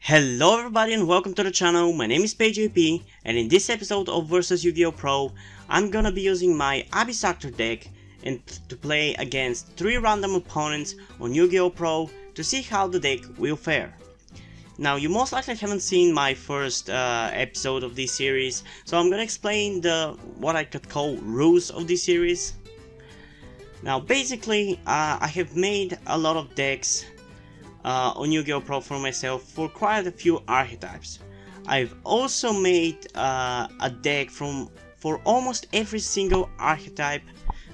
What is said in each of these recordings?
Hello everybody and welcome to the channel. My name is PageAP, and in this episode of Versus Yu-Gi-Oh! Pro, I'm gonna be using my Abyssactor deck and to play against 3 random opponents on Yu-Gi-Oh! Pro to see how the deck will fare. Now, you most likely haven't seen my first episode of this series, so I'm gonna explain what I could call rules of this series. Now, basically, I have made a lot of decks on Yu-Gi-Oh! Pro for myself for quite a few archetypes. I've also made a deck for almost every single archetype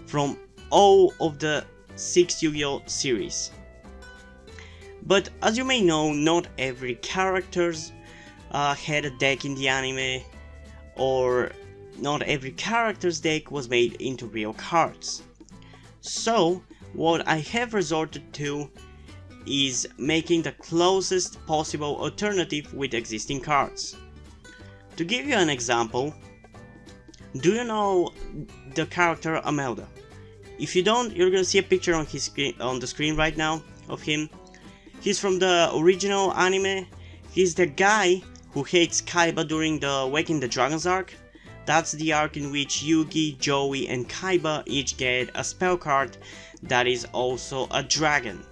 from all of the 6 Yu-Gi-Oh! Series. But as you may know, not every characters had a deck in the anime, or not every character's deck was made into real cards. So what I have resorted to is making the closest possible alternative with existing cards. To give you an example, do you know the character Amelda? If you don't, you're gonna see a picture on the screen right now of him. He's from the original anime. He's the guy who hates Kaiba during the Awakening the Dragons arc. That's the arc in which Yugi, Joey and Kaiba each get a spell card that is also a dragon.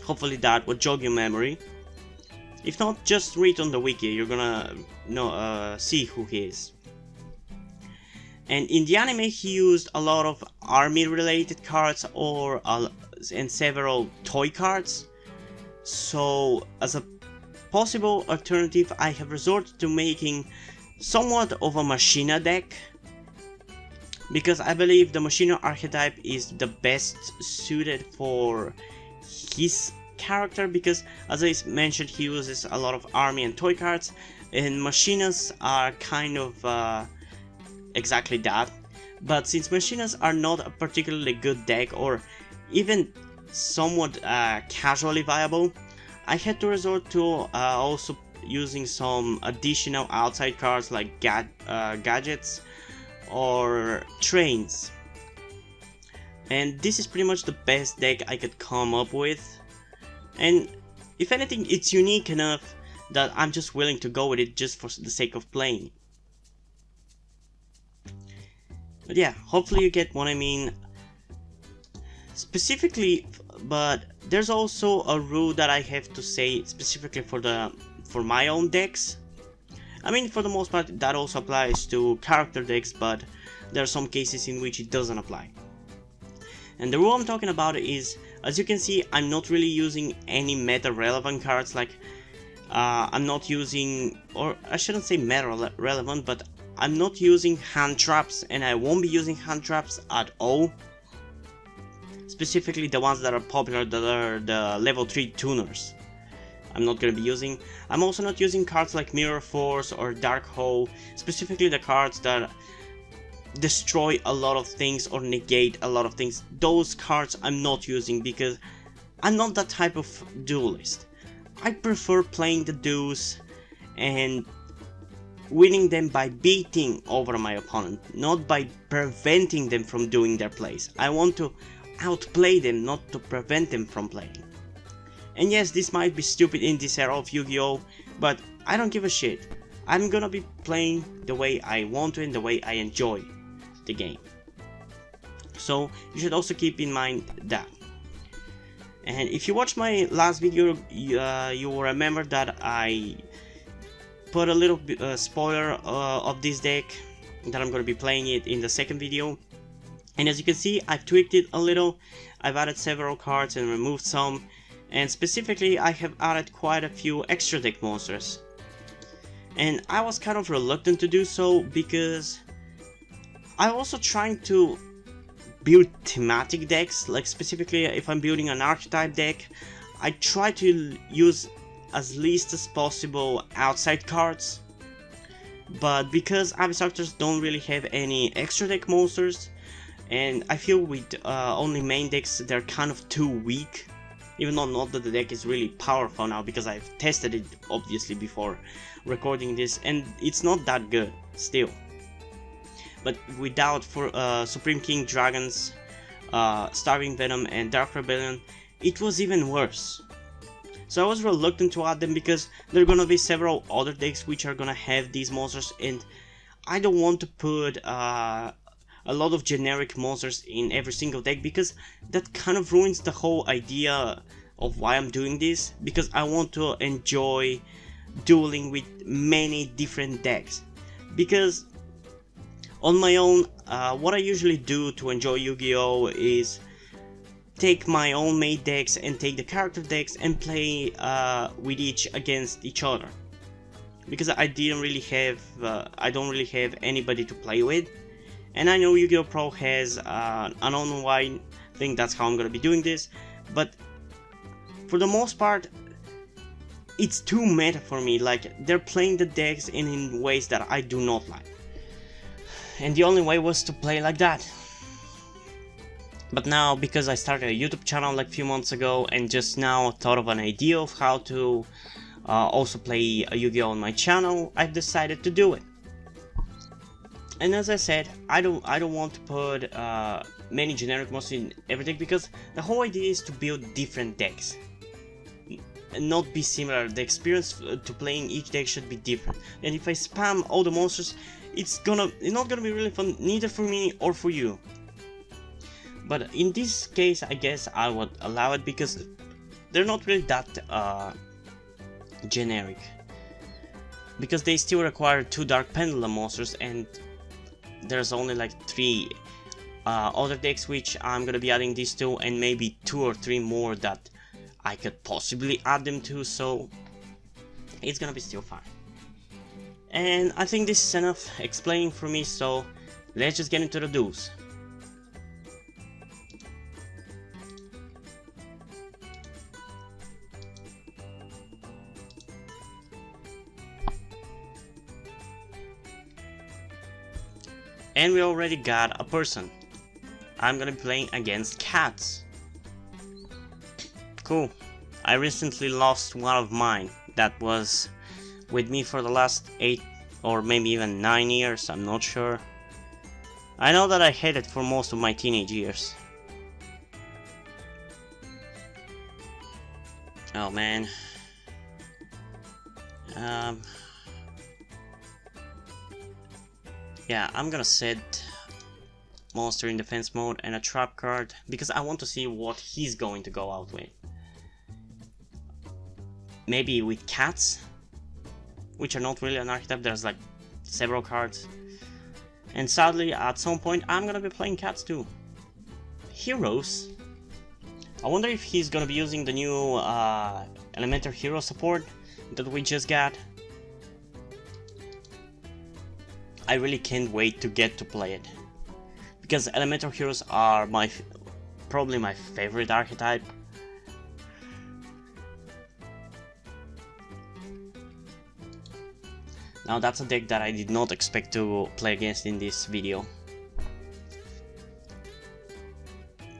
Hopefully that would jog your memory. If not, just read on the wiki, you're gonna see who he is. And in the anime he used a lot of army related cards and several toy cards. So as a possible alternative, I have resorted to making somewhat of a Machina deck, because I believe the Machina archetype is the best suited for his character, because as I mentioned, he uses a lot of army and toy cards, and Machinas are kind of exactly that. But since Machinas are not a particularly good deck, or even somewhat casually viable, I had to resort to also using some additional outside cards like gadgets or trains. And this is pretty much the best deck I could come up with, and if anything, it's unique enough that I'm just willing to go with it just for the sake of playing. But yeah, hopefully you get what I mean. Specifically, but there's also a rule that I have to say specifically for my own decks. I mean, for the most part that also applies to character decks, but there are some cases in which it doesn't apply. And the rule I'm talking about is, as you can see, I'm not really using any meta relevant cards. Like I'm not using, or I shouldn't say meta relevant, but I'm not using hand traps, and I won't be using hand traps at all. Specifically the ones that are popular, that are the level 3 tuners, I'm not going to be using. I'm also not using cards like Mirror Force or Dark Hole, specifically the cards that destroy a lot of things or negate a lot of things. Those cards I'm not using, because I'm not that type of duelist. I prefer playing the duels and winning them by beating over my opponent, not by preventing them from doing their plays. I want to outplay them, not to prevent them from playing. And yes, this might be stupid in this era of Yu-Gi-Oh!, but I don't give a shit. I'm gonna be playing the way I want to and the way I enjoy the game. So you should also keep in mind that. And if you watched my last video, you will remember that I put a little spoiler of this deck, that I'm gonna be playing it in the second video. And as you can see, I've tweaked it a little. I've added several cards and removed some, and specifically I have added quite a few extra deck monsters. And I was kind of reluctant to do so, because I'm also trying to build thematic decks. Like specifically, if I'm building an archetype deck, I try to use as least as possible outside cards. But because Abyssactors don't really have any extra deck monsters, and I feel with only main decks they're kind of too weak, even though not that the deck is really powerful now, because I've tested it obviously before recording this, and it's not that good still. But without Supreme King Dragons, Starving Venom and Dark Rebellion, it was even worse. So I was reluctant to add them because there are gonna be several other decks which are gonna have these monsters, and I don't want to put a lot of generic monsters in every single deck, because that kind of ruins the whole idea of why I'm doing this, because I want to enjoy dueling with many different decks. Because on my own, what I usually do to enjoy Yu-Gi-Oh! Is take my own made decks and take the character decks and play with each against each other, because I don't really have anybody to play with, and I know Yu-Gi-Oh! Pro has an online thing. That's how I'm gonna be doing this, but for the most part it's too meta for me. Like, they're playing the decks in ways that I do not like, and the only way was to play like that. But now, because I started a YouTube channel like a few months ago and just now thought of an idea of how to also play a Yu-Gi-Oh! On my channel, I've decided to do it. And as I said, I don't want to put many generic monsters in every deck, because the whole idea is to build different decks and not be similar. The experience to playing each deck should be different. And if I spam all the monsters, it's not gonna be really fun, neither for me or for you. But in this case, I guess I would allow it, because they're not really that generic. Because they still require 2 Dark Pendulum monsters, and there's only like 3 other decks which I'm gonna be adding these to, and maybe 2 or 3 more that I could possibly add them to, so it's gonna be still fine. And I think this is enough explaining for me, so let's just get into the duels. And we already got a person. I'm gonna be playing against cats. Cool. I recently lost one of mine that was with me for the last 8 or maybe even 9 years, I'm not sure. I know that I had it for most of my teenage years. Oh man. Yeah, I'm gonna set monster in defense mode and a trap card, because I want to see what he's going to go out with. Maybe with cats, which are not really an archetype. There's like several cards, and sadly at some point I'm gonna be playing cats too. Heroes. I wonder if he's gonna be using the new Elemental Hero support that we just got. I really can't wait to get to play it, because Elemental Heroes are probably my favorite archetype. Now that's a deck that I did not expect to play against in this video.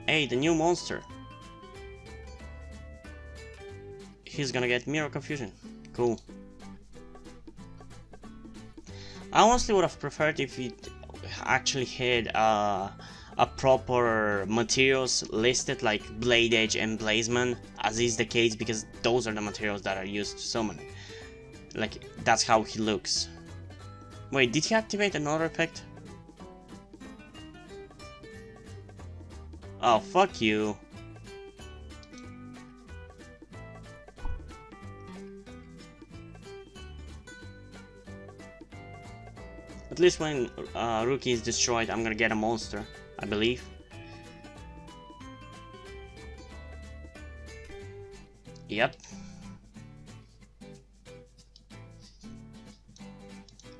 Hey, the new monster. He's gonna get Mirror Confusion. Cool. I honestly would have preferred if it actually had a proper materials listed, like Blade Edge and Blazeman, as is the case, because those are the materials that are used to summon. Like, that's how he looks. Wait, did he activate another effect? Oh, fuck you. At least when Rookie is destroyed, I'm gonna get a monster, I believe. Yep.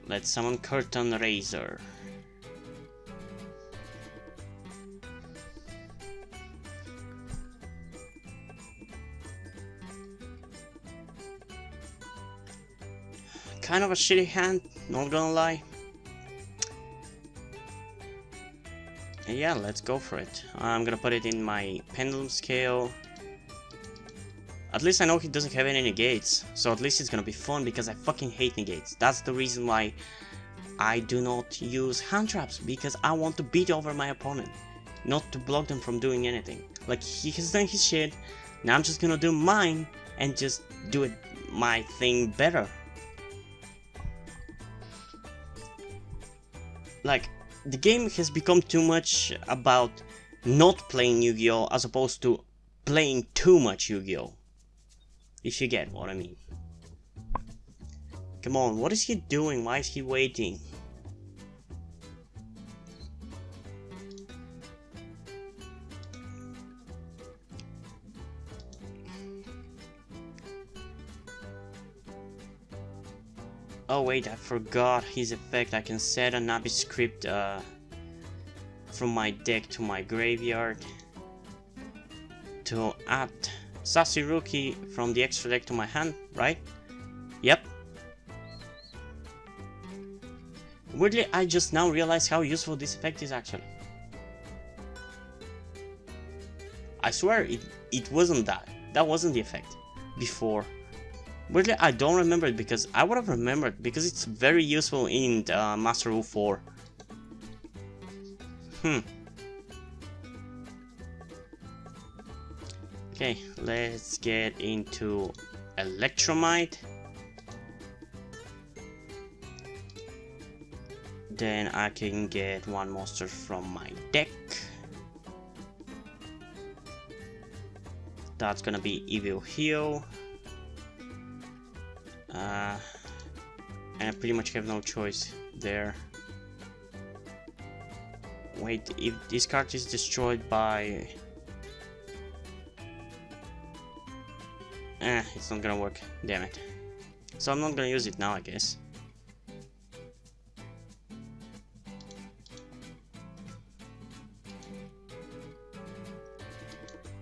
Let's summon Curtain Razor. Kind of a shitty hand, not gonna lie. Yeah, let's go for it. I'm gonna put it in my Pendulum Scale. At least I know he doesn't have any negates, so at least it's gonna be fun, because I fucking hate negates. That's the reason why I do not use hand traps, because I want to beat over my opponent, not to block them from doing anything. Like, he has done his shit, now I'm just gonna do mine and just do it my thing better. Like, the game has become too much about not playing Yu-Gi-Oh! As opposed to playing too much Yu-Gi-Oh! If you get what I mean. Come on, what is he doing? Why is he waiting? Oh wait, I forgot his effect. I can set an Abyss script from my deck to my graveyard to add Sasiruki from the extra deck to my hand, right? Yep. Weirdly, I just now realized how useful this effect is actually. I swear it wasn't that. That wasn't the effect before. Weirdly, I don't remember it because I would have remembered because it's very useful in Master Rule 4. Okay, let's get into Electromite. Then I can get one monster from my deck. That's gonna be Evil Heo. And I pretty much have no choice there. Wait, if this card is destroyed by... it's not gonna work, damn it. So I'm not gonna use it now, I guess.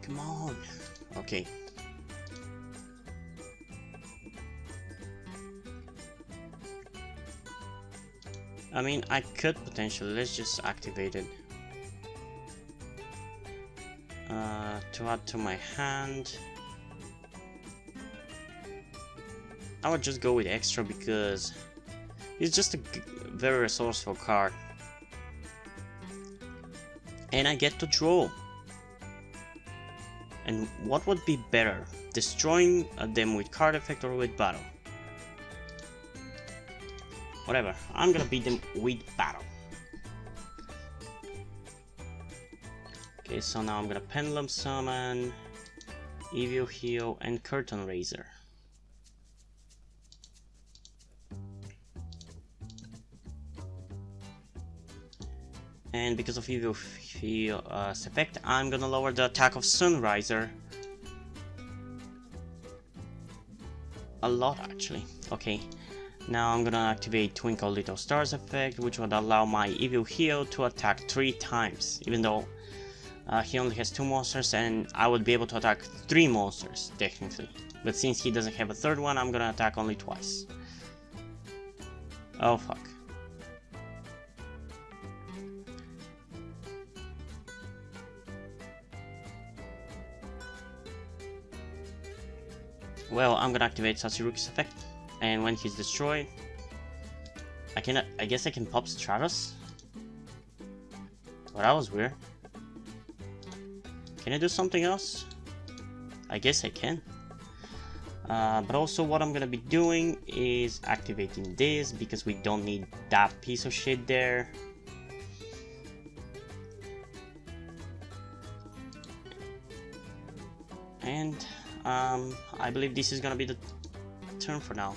Come on. Okay. I mean, I could potentially, let's just activate it. To add to my hand. I would just go with extra because it's just a very resourceful card. And I get to draw. And what would be better? Destroying them with card effect or with battle? Whatever, I'm gonna beat them with battle. Okay, so now I'm gonna Pendulum Summon, Evil Heo, and Curtain Raiser. And because of Evil Heo's effect, I'm gonna lower the attack of Sunriser a lot, actually. Okay. Now I'm gonna activate Twinkle Little Stars effect, which would allow my Evil Heo to attack 3 times, even though he only has 2 monsters and I would be able to attack 3 monsters, technically. But since he doesn't have a 3rd one, I'm gonna attack only twice. Oh fuck. Well, I'm gonna activate Sasiruki's effect. And when he's destroyed, I guess I can pop Stratos? Well, that was weird. Can I do something else? I guess I can. But also what I'm gonna be doing is activating this because we don't need that piece of shit there. And I believe this is gonna be the turn for now.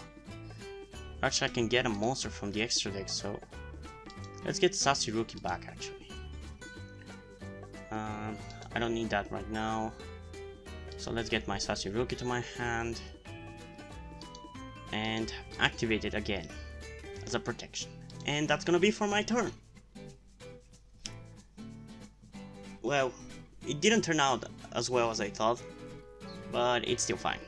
Actually, I can get a monster from the extra deck, so let's get Sasiruki back, actually. I don't need that right now, so let's get my Sasiruki to my hand and activate it again as a protection. And that's gonna be for my turn. Well, it didn't turn out as well as I thought, but it's still fine.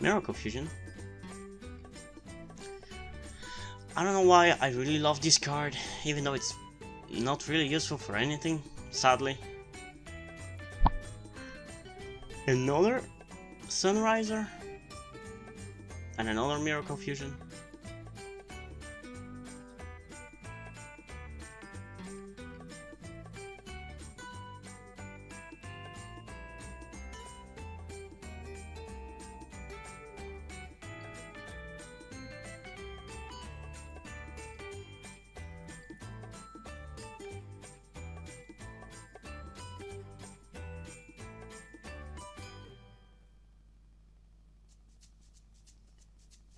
Miracle Fusion. I don't know why I really love this card, even though it's not really useful for anything, sadly. Another Sunriser and another Miracle Fusion.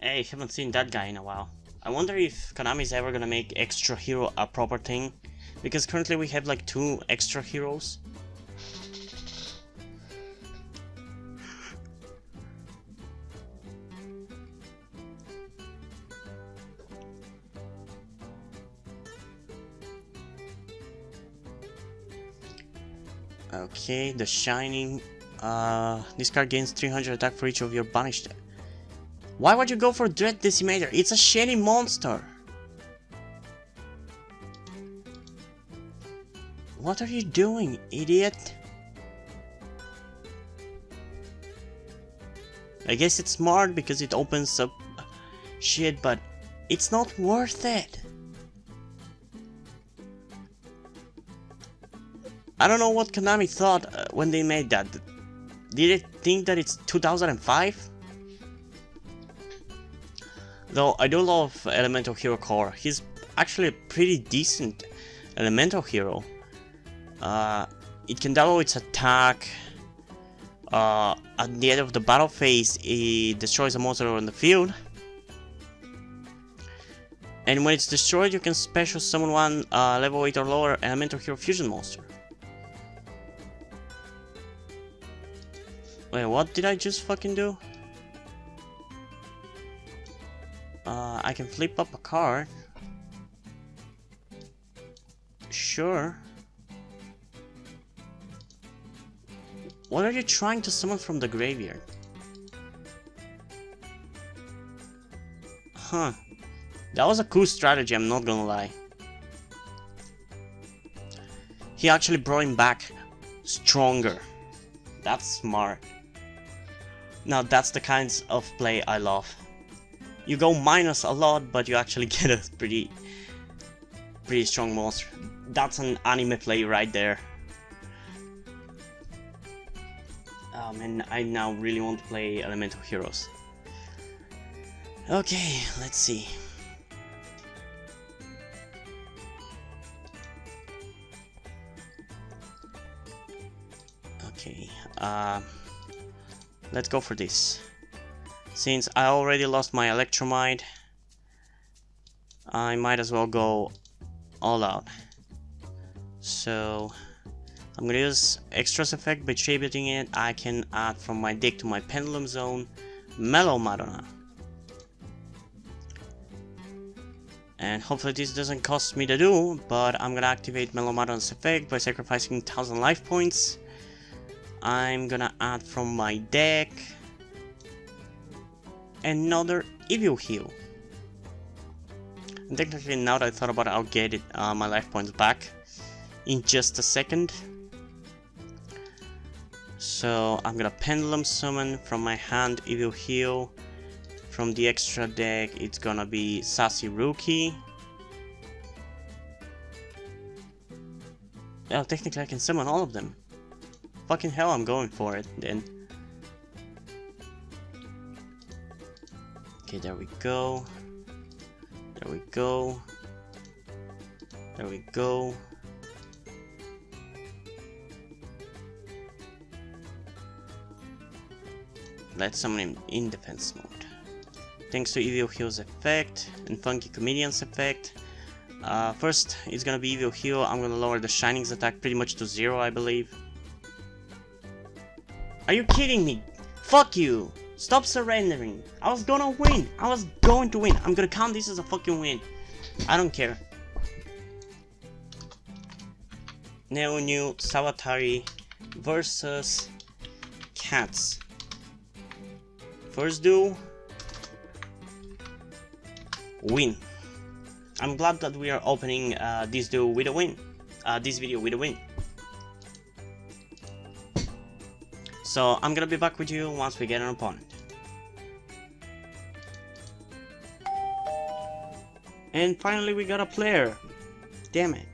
Hey, haven't seen that guy in a while. I wonder if Konami is ever gonna make Extra Hero a proper thing, because currently we have like 2 extra heroes. Okay, the Shining. This card gains 300 attack for each of your banished. Why would you go for Dread Decimator? It's a shitty monster! What are you doing, idiot? I guess it's smart because it opens up shit, but it's not worth it. I don't know what Konami thought when they made that. Did they think that it's 2005? Though I do love Elemental Hero Core. He's actually a pretty decent Elemental Hero. It can double its attack. At the end of the battle phase, it destroys a monster on the field. And when it's destroyed, you can special summon one level 8 or lower Elemental Hero Fusion monster. Wait, what did I just fucking do? I can flip up a card. Sure. What are you trying to summon from the graveyard? Huh. That was a cool strategy, I'm not gonna lie. He actually brought him back stronger. That's smart. Now that's the kinds of play I love. You go minus a lot, but you actually get a pretty strong monster. That's an anime play right there. Oh man, I now really want to play Elemental Heroes. Okay, let's see. Okay, let's go for this. Since I already lost my Electromite, I might as well go all out. So I'm gonna use Extras effect by tributing it. I can add from my deck to my Pendulum Zone Mellow Madonna. And hopefully this doesn't cost me to do, but I'm gonna activate Mellow Madonna's effect by sacrificing 1000 life points. I'm gonna add from my deck another Evil Heal. And technically, now that I thought about it, I'll get it, my life points back in just a second. So I'm gonna Pendulum Summon from my hand Evil Heal. From the extra deck, it's gonna be Sassy Rookie. Well, technically I can summon all of them. Fucking hell, I'm going for it then. Okay, there we go. There we go. There we go. Let's summon him in defense mode. Thanks to Evil Heal's effect and Funky Comedian's effect. First, it's gonna be Evil Heal. I'm gonna lower the Shining's attack pretty much to 0, I believe. Are you kidding me? Fuck you! Stop surrendering! I was gonna win! I was going to win! I'm gonna count this as a fucking win. I don't care. Neo New Sawatari versus Cats. First duel. Win. I'm glad that we are opening this duel with a win. This video with a win. So I'm gonna be back with you once we get an opponent. And finally we got a player. Damn it.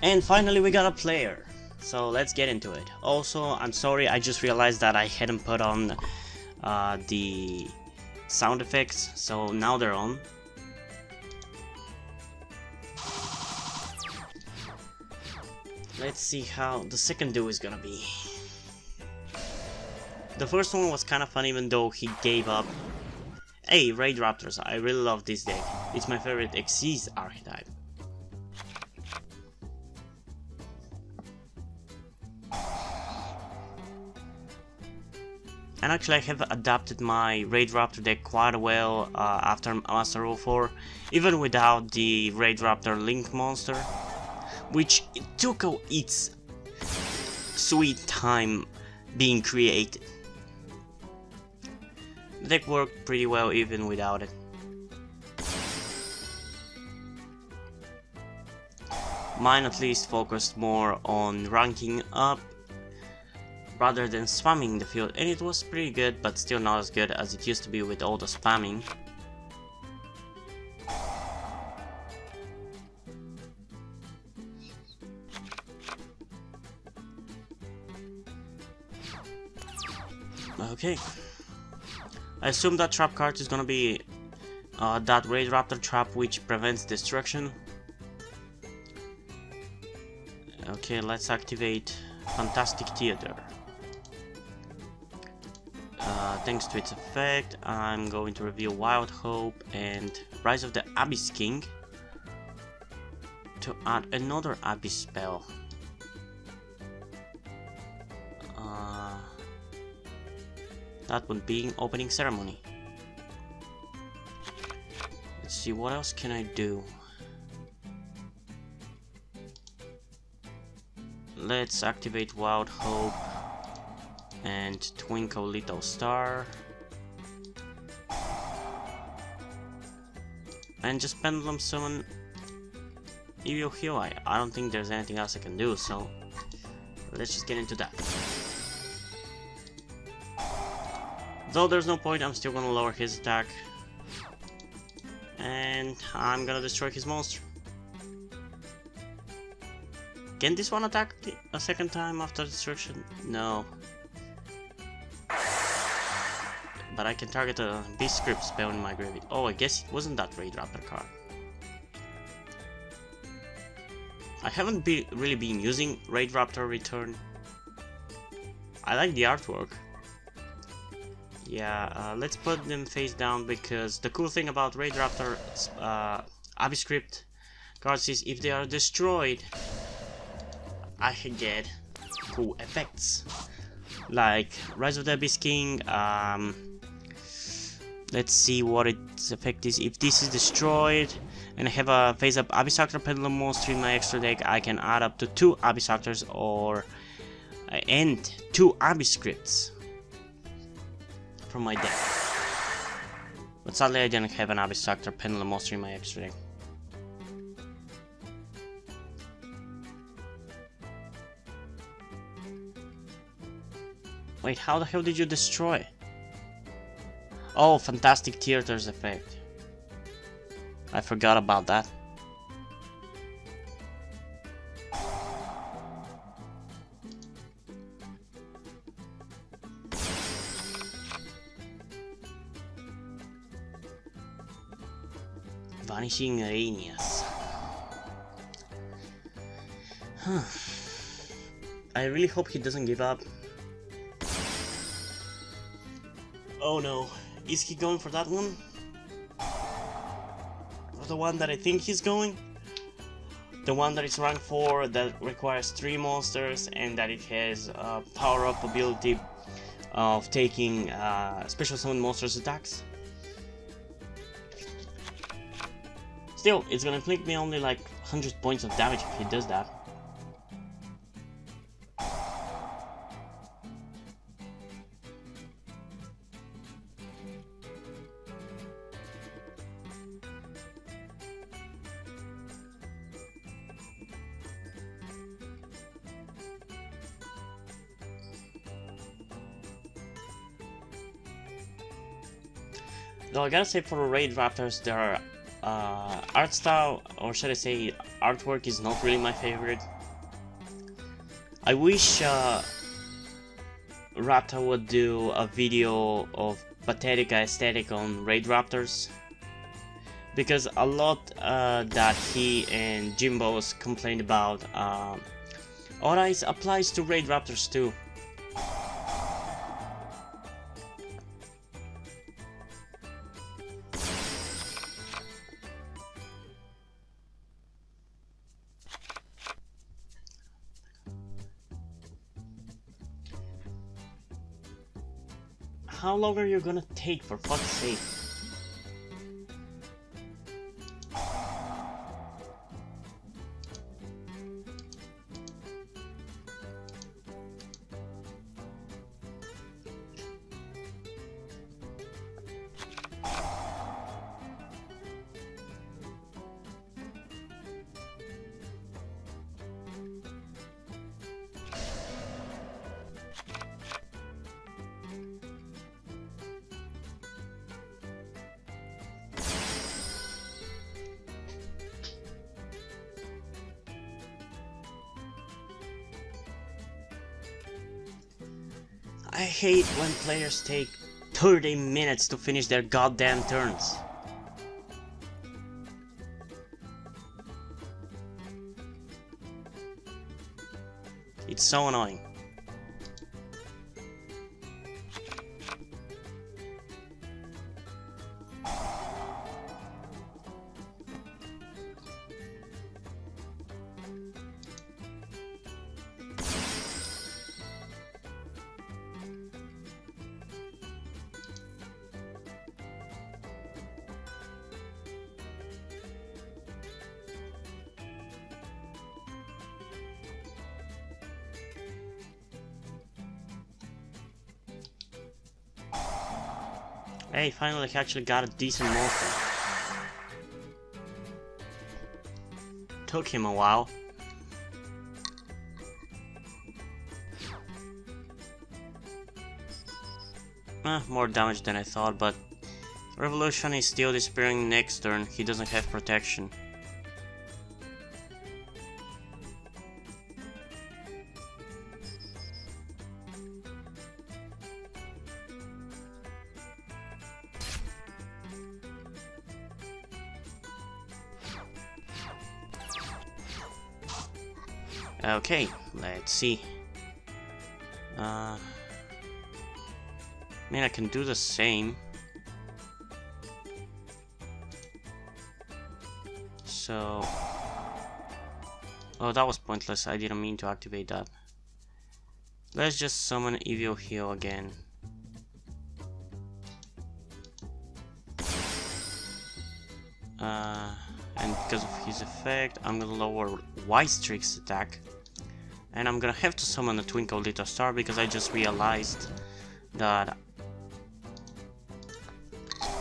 And finally we got a player. So let's get into it. Also, I'm sorry, I just realized that I hadn't put on the sound effects, so now they're on. Let's see how the second duel is gonna be. The first one was kind of fun even though he gave up. Hey, Raid Raptors, I really love this deck. It's my favorite Xyz archetype. And actually I have adapted my Raid Raptor deck quite well after Master Rule 4, even without the Raid Raptor Link monster, which it took its sweet time being created. The deck worked pretty well even without it. Mine at least focused more on ranking up rather than spamming the field, and it was pretty good, but still not as good as it used to be with all the spamming. Okay, I assume that trap card is gonna be that Raid Raptor trap which prevents destruction. Okay, let's activate Fantastic Theater. Thanks to its effect, I'm going to reveal Wild Hope and Rise of the Abyss King to add another Abyss spell. That one being Opening Ceremony. Let's see, what else can I do? Let's activate Wild Hope and Twinkle Little Star. And just Pendulum Summon Evil Huai. I don't think there's anything else I can do, so let's just get into that. Though there's no point, I'm still gonna lower his attack. And I'm gonna destroy his monster. Can this one attack a second time after destruction? No. But I can target a Beast Script spell in my graveyard. Oh, I guess it wasn't that Raid Raptor card. I haven't really been using Raid Raptor Return. I like the artwork. Yeah, let's put them face down, because the cool thing about Raid Raptor Abyss Script cards is if they are destroyed, I can get cool effects. Like Rise of the Abyss King, let's see what its effect is. If this is destroyed and I have a face up Abyss Actor Pendulum monster in my extra deck, I can add up to 2 Abyss Actors or and 2 Abyss Scripts from my deck. But sadly I didn't have an Abyss Actor Pendulum monster in my extra deck. Wait, how the hell did you destroy? Oh, Fantastic Theater's effect. I forgot about that. Vanishing Ranias. Huh. I really hope he doesn't give up. Oh no, is he going for that one? Or the one that I think he's going? The one that is rank 4, that requires 3 monsters, and that it has a power-up ability of taking special summon monsters attacks? Still, it's gonna inflict me only like 100 points of damage if he does that. Though I gotta say, for Raid Raptors, their art style, or should I say artwork, is not really my favorite. I wish Raptor would do a video of pathetic aesthetic on Raid Raptors, because a lot that he and Jimbo's complained about always applies to Raid Raptors too. how long are you gonna take, for fuck's sake? I hate when players take 30 minutes to finish their goddamn turns. It's so annoying. Hey, finally I actually got a decent monster. Took him a while. More damage than I thought, but Revolution is still disappearing next turn. He doesn't have protection. Okay, let's see. I mean, I can do the same. So... oh, that was pointless. I didn't mean to activate that. Let's just summon Evil Heal again. And because of his effect, I'm gonna lower Whitestrick's attack. And I'm gonna have to summon a Twinkle Little Star because I just realized that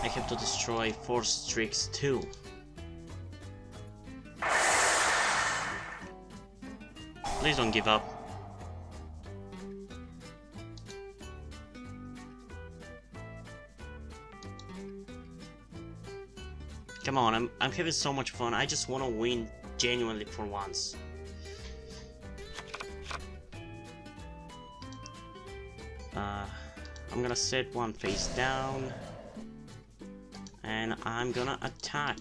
I have to destroy 4 Strix too. Please don't give up. Come on, I'm having so much fun. I just want to win genuinely for once. I'm gonna set one face down. And I'm gonna attack.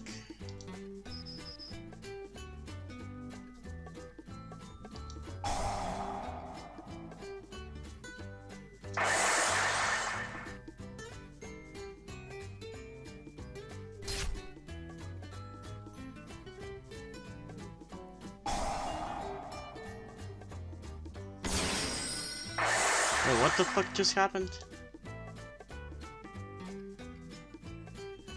Wait, what the fuck just happened?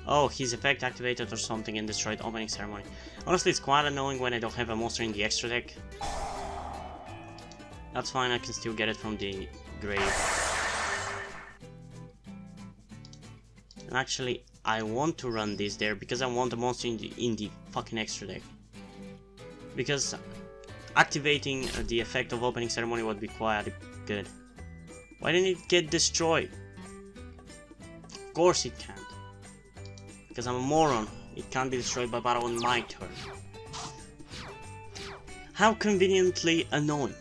Oh, his effect activated or something and destroyed opening ceremony. Honestly, it's quite annoying when I don't have a monster in the extra deck. That's fine, I can still get it from the grave. And actually, I want to run this there because I want the monster in the fucking extra deck. Because activating the effect of opening ceremony would be quite good. Why didn't it get destroyed? Of course it can't. Because I'm a moron. It can't be destroyed by battle on my turn. How conveniently annoying.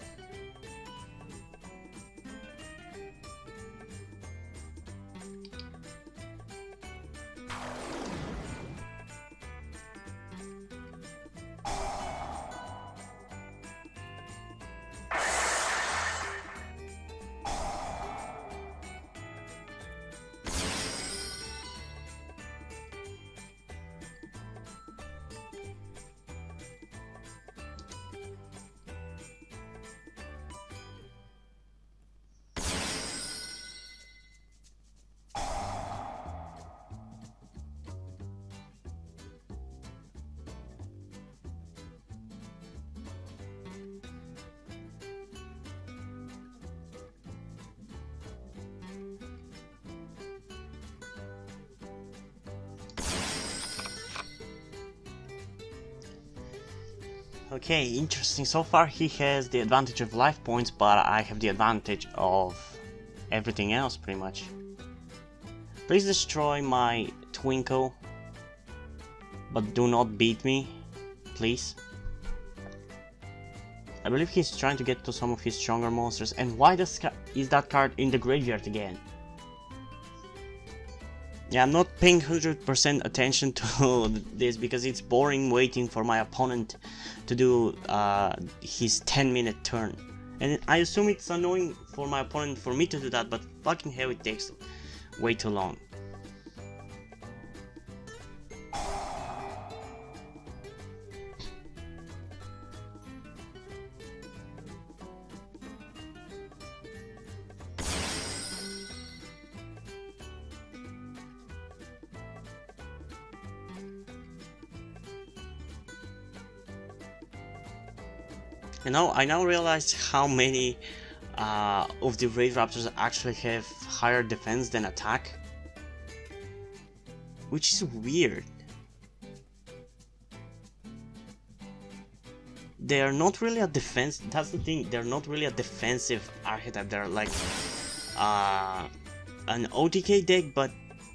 Okay, interesting. So far he has the advantage of life points, but I have the advantage of everything else pretty much. Please destroy my Twinkle, but do not beat me, please. I believe he's trying to get to some of his stronger monsters. And why is that card in the graveyard again? Yeah, I'm not paying 100% attention to this because it's boring waiting for my opponent to do his 10-minute turn. And I assume it's annoying for my opponent for me to do that, but fucking hell, it takes way too long. And now I now realize how many of the Raid Raptors actually have higher defense than attack, which is weird. They are not really a defense. That's the thing. They're not really a defensive archetype. They're like an OTK deck, but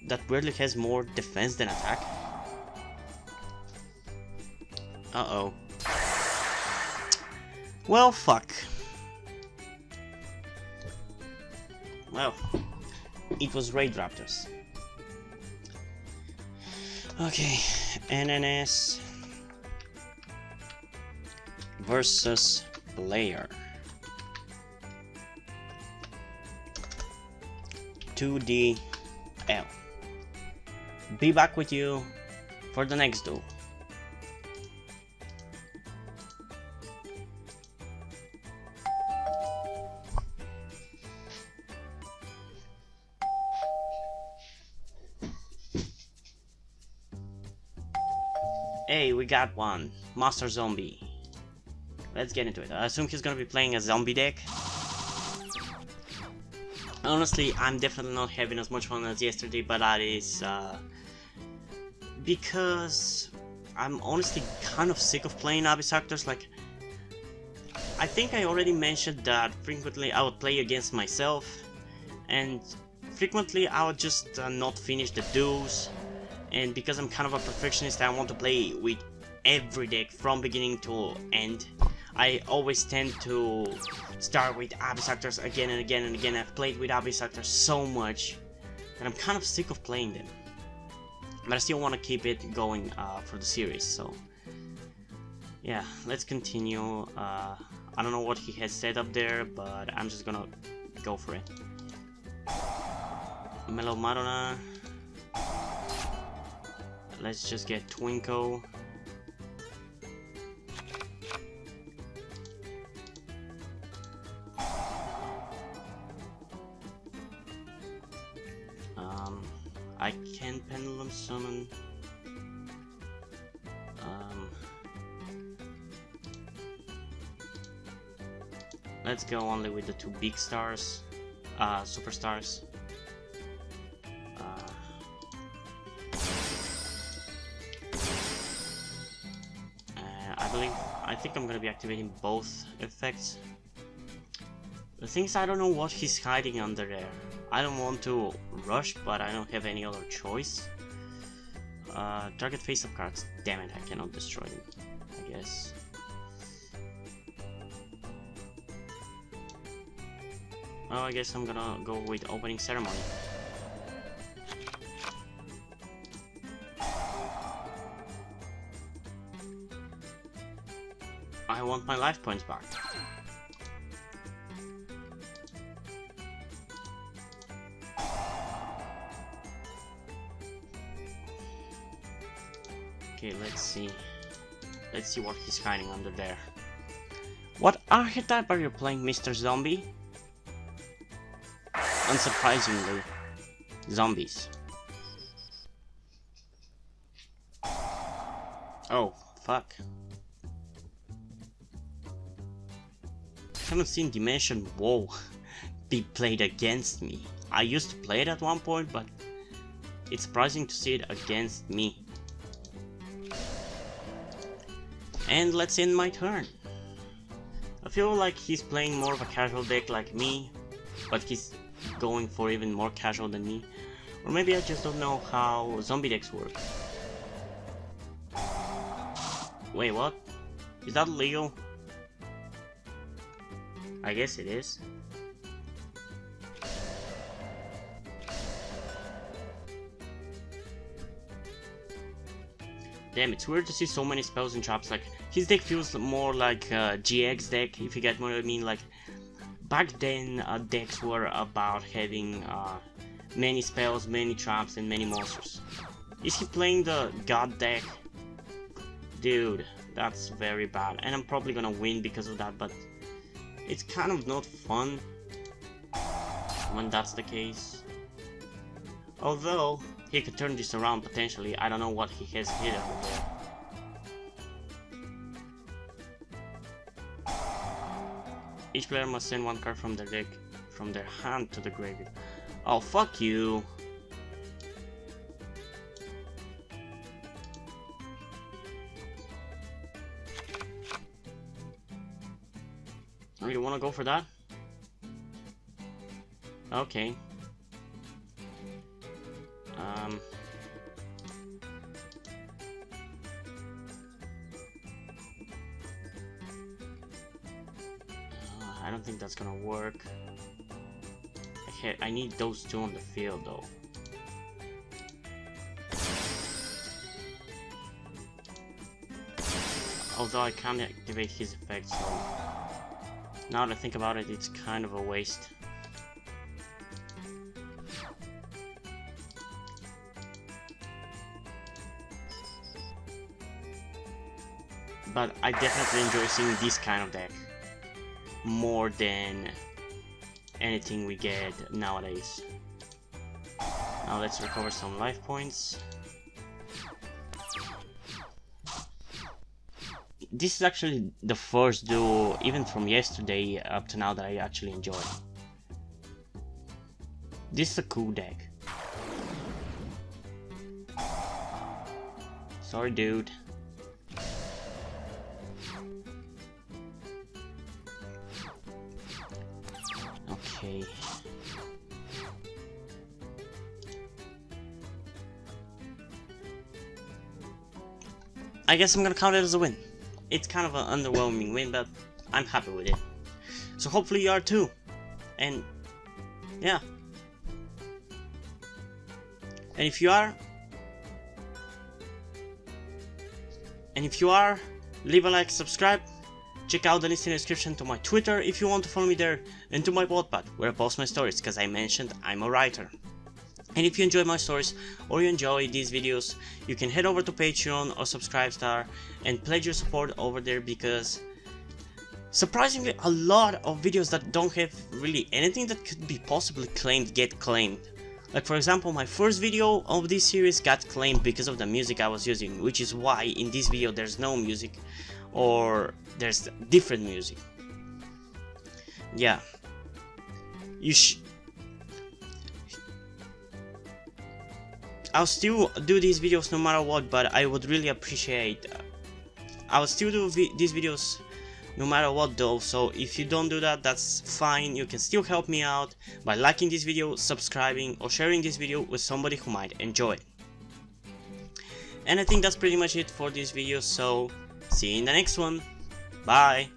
that weirdly has more defense than attack. Uh-oh. Well, fuck. Well, it was Raid Raptors. Okay, NNS versus player. 2DL. Be back with you for the next duel. Hey, we got one. Master Zombie. Let's get into it. I assume he's gonna be playing a zombie deck. Honestly, I'm definitely not having as much fun as yesterday, but that is because I'm honestly kind of sick of playing Abyss Actors. Like, I think I already mentioned that frequently I would play against myself, and frequently I would just not finish the duels. And because I'm kind of a perfectionist, I want to play with every deck from beginning to end. I always tend to start with Abyss Actors again and again and again. I've played with Abyss Actors so much that I'm kind of sick of playing them. But I still want to keep it going for the series, so yeah, let's continue. I don't know what he has set up there, but I'm just gonna go for it. Mellow Madonna. Let's just get Twinkle. I can Pendulum Summon. Let's go only with the two big stars, superstars. I think I'm gonna be activating both effects. The thing is, I don't know what he's hiding under there. I don't want to rush, but I don't have any other choice. Target face-up cards. Damn it, I cannot destroy them, I guess. Oh, I guess I'm gonna go with Opening Ceremony. I want my life points back. Okay, let's see. Let's see what he's hiding under there. What archetype are you playing, Mr. Zombie? Unsurprisingly, zombies. Oh, fuck. I haven't seen Dimension Woe be played against me. I used to play it at one point, but it's surprising to see it against me. And let's end my turn. I feel like he's playing more of a casual deck like me, but he's going for even more casual than me. Or maybe I just don't know how zombie decks work. Wait, what? Is that legal? I guess it is. Damn, it's weird to see so many spells and traps. Like, his deck feels more like a GX deck, if you get what I mean. Like, back then, decks were about having many spells, many traps, and many monsters. Is he playing the God deck? Dude, that's very bad. And I'm probably gonna win because of that, but it's kind of not fun when that's the case. Although, he could turn this around potentially. I don't know what he has here over there. Each player must send one card from their deck, from their hand to the graveyard. Oh, fuck you. Oh, you wanna go for that? Okay. I don't think that's gonna work. I need those two on the field though. Although I can't activate his effect, so now that I think about it, it's kind of a waste. But I definitely enjoy seeing this kind of deck more than anything we get nowadays. Now let's recover some life points. This is actually the first duo, even from yesterday up to now, that I actually enjoy. This is a cool deck. Sorry, dude. Okay. I guess I'm gonna count it as a win. It's kind of an underwhelming win, but I'm happy with it. So hopefully you are too. And yeah. And if you are, leave a like, subscribe. Check out the link in the description to my Twitter if you want to follow me there, and to my Wattpad where I post my stories, because I mentioned I'm a writer. And if you enjoy my stories or you enjoy these videos, you can head over to Patreon or Subscribestar and pledge your support over there, because surprisingly a lot of videos that don't have really anything that could be possibly claimed get claimed. Like for example, my first video of this series got claimed because of the music I was using, which is why in this video there's no music, or there's different music. Yeah. I'll still do these videos no matter what, but I would really appreciate... I'll still do these videos no matter what though, so if you don't do that, that's fine. You can still help me out by liking this video, subscribing, or sharing this video with somebody who might enjoy it. And I think that's pretty much it for this video, so see you in the next one. Bye!